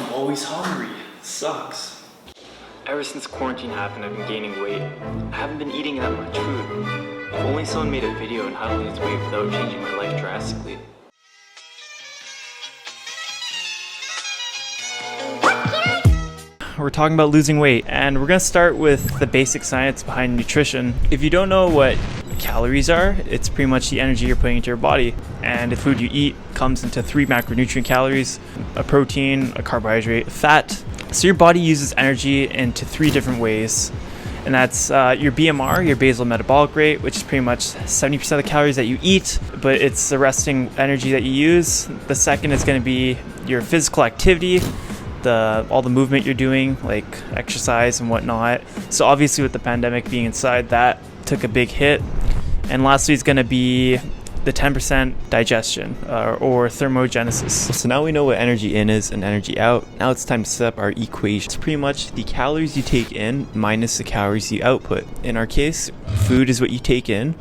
I'm always hungry. Sucks. Ever since quarantine happened, I've been gaining weight. I haven't been eating that much food. If only someone made a video on how to lose weight without changing my life drastically. We're talking about losing weight, and we're gonna start with the basic science behind nutrition. If you don't know what calories are, it's pretty much the energy you're putting into your body. And the food you eat comes into 3 macronutrient calories: a protein, a carbohydrate, a fat. So your body uses energy into 3 different ways. And that's your BMR, your basal metabolic rate, which is pretty much 70% of the calories that you eat, but it's the resting energy that you use. The second is going to be your physical activity, all the movement you're doing, like exercise and whatnot. So obviously with the pandemic being inside, that took a big hit. And lastly is going to be the 10% digestion or thermogenesis. So now we know what energy in is and energy out. Now it's time to set up our equation. It's pretty much the calories you take in minus the calories you output. In our case, food is what you take in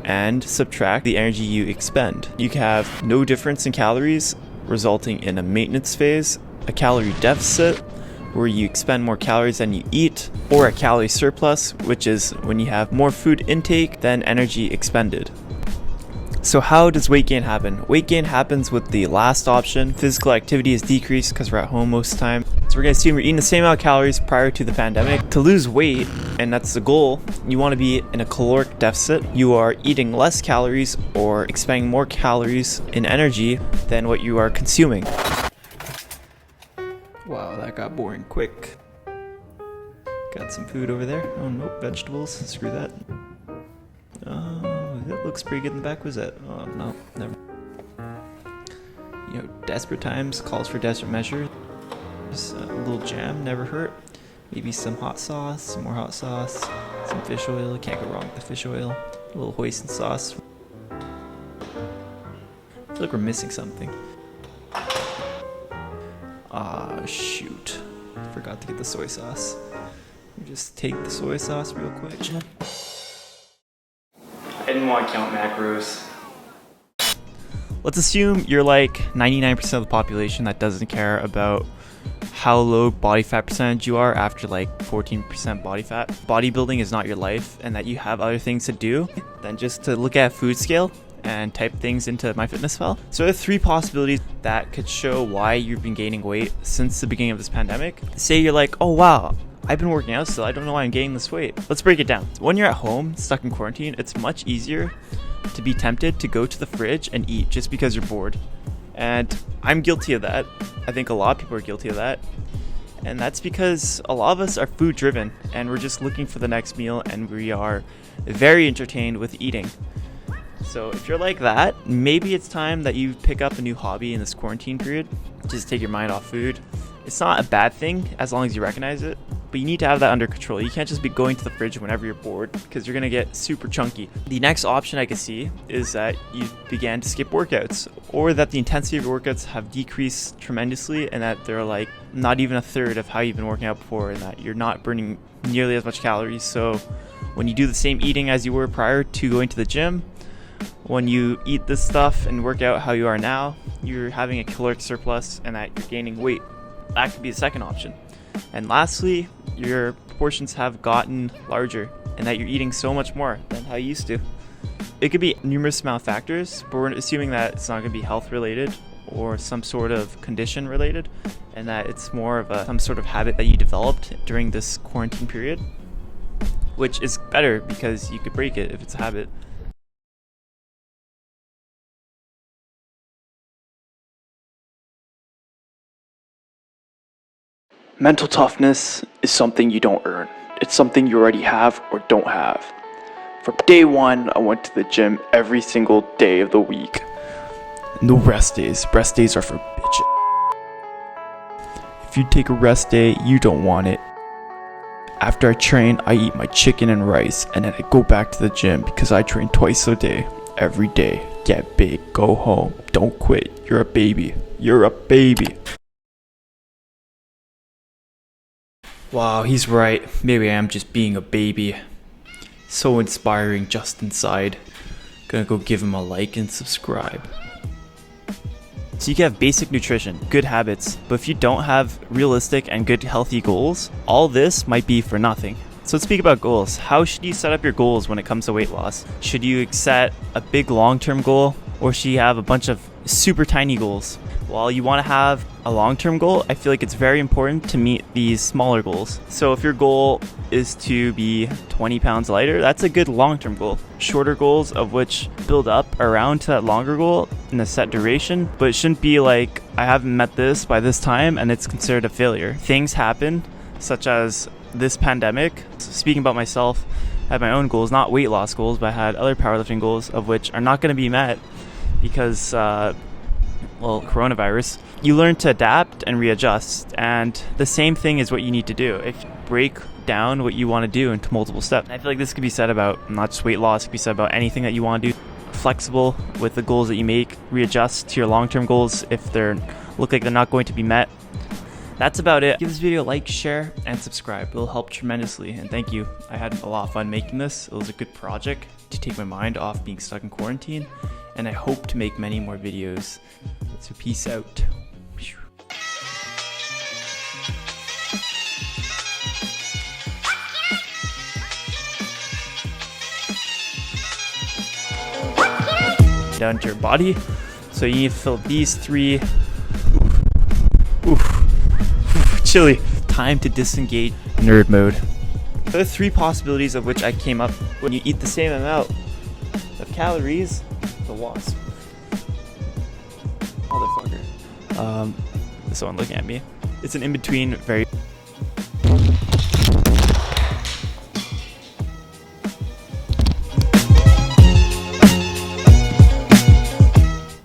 and subtract the energy you expend. You can have no difference in calories, resulting in a maintenance phase, a calorie deficit, where you expend more calories than you eat, or a calorie surplus, which is when you have more food intake than energy expended. So how does weight gain happen? Weight gain happens with the last option. Physical activity is decreased because we're at home most of the time. So we're going to assume we're eating the same amount of calories prior to the pandemic. To lose weight, and that's the goal, you want to be in a caloric deficit. You are eating less calories or expending more calories in energy than what you are consuming. Wow, that got boring quick. Got some food over there. Oh nope, vegetables. Screw that. That looks pretty good in the back. Was that? Oh no, never. You know, desperate times calls for desperate measures. Just a little jam, never hurt. Maybe some hot sauce, some more hot sauce, some fish oil. Can't go wrong with the fish oil. A little hoisin sauce. I feel like we're missing something. Shoot. Forgot to get the soy sauce. Just take the soy sauce real quick. I didn't want to count macros. Let's assume you're like 99% of the population that doesn't care about how low body fat percentage you are after like 14% body fat. Bodybuilding is not your life, and that you have other things to do than just to look at a food scale and type things into MyFitnessPal. So there are 3 possibilities that could show why you've been gaining weight since the beginning of this pandemic. Say you're like, oh wow, I've been working out still, I don't know why I'm gaining this weight. Let's break it down. When you're at home, stuck in quarantine, it's much easier to be tempted to go to the fridge and eat just because you're bored. And I'm guilty of that. I think a lot of people are guilty of that. And that's because a lot of us are food driven and we're just looking for the next meal, and we are very entertained with eating. So if you're like that, maybe it's time that you pick up a new hobby in this quarantine period. Just take your mind off food. It's not a bad thing as long as you recognize it, but you need to have that under control. You can't just be going to the fridge whenever you're bored, because you're going to get super chunky. The next option I could see is that you began to skip workouts, or that the intensity of your workouts have decreased tremendously, and that they're like not even a third of how you've been working out before, and that you're not burning nearly as much calories. So when you do the same eating as you were prior to going to the gym, when you eat this stuff and work out how you are now, you're having a caloric surplus and that you're gaining weight. That could be the second option. And lastly, your proportions have gotten larger and that you're eating so much more than how you used to. It could be numerous amount of factors, but we're assuming that it's not going to be health related or some sort of condition related, and that it's more of some sort of habit that you developed during this quarantine period, which is better because you could break it if it's a habit. Mental toughness is something you don't earn. It's something you already have or don't have. From day one, I went to the gym every single day of the week. No rest days. Rest days are for bitches. If you take a rest day, you don't want it. After I train, I eat my chicken and rice, and then I go back to the gym because I train twice a day. Every day. Get big. Go home. Don't quit. You're a baby. You're a baby. Wow, he's right. Maybe I am just being a baby. So inspiring just inside. Gonna go give him a like and subscribe. So you can have basic nutrition, good habits, but if you don't have realistic and good healthy goals, all this might be for nothing. So let's speak about goals. How should you set up your goals when it comes to weight loss? Should you set a big long-term goal, or should you have a bunch of super tiny goals? While you want to have a long-term goal, I feel like it's very important to meet these smaller goals. So if your goal is to be 20 pounds lighter, that's a good long-term goal. Shorter goals of which build up around to that longer goal in a set duration, but it shouldn't be like, I haven't met this by this time and it's considered a failure. Things happen, such as this pandemic. Speaking about myself, I had my own goals, not weight loss goals, but I had other powerlifting goals of which are not going to be met because coronavirus. You learn to adapt and readjust, and the same thing is what you need to do. If you break down what you want to do into multiple steps, I feel like this could be said about not just weight loss, it could be said about anything that you want to do. Flexible with the goals that you make, readjust to your long-term goals if they look like they're not going to be met. That's about it. Give this video a like, share, and subscribe. It'll help tremendously, and thank you. I had a lot of fun making this. It was a good project to take my mind off being stuck in quarantine, and I hope to make many more videos. So peace out. Down to your body. So you need to fill these three. Chilly. Time to disengage nerd mode. There are three possibilities of which I came up when you eat the same amount of calories. The wasp. Motherfucker. This one looking at me. It's an in-between very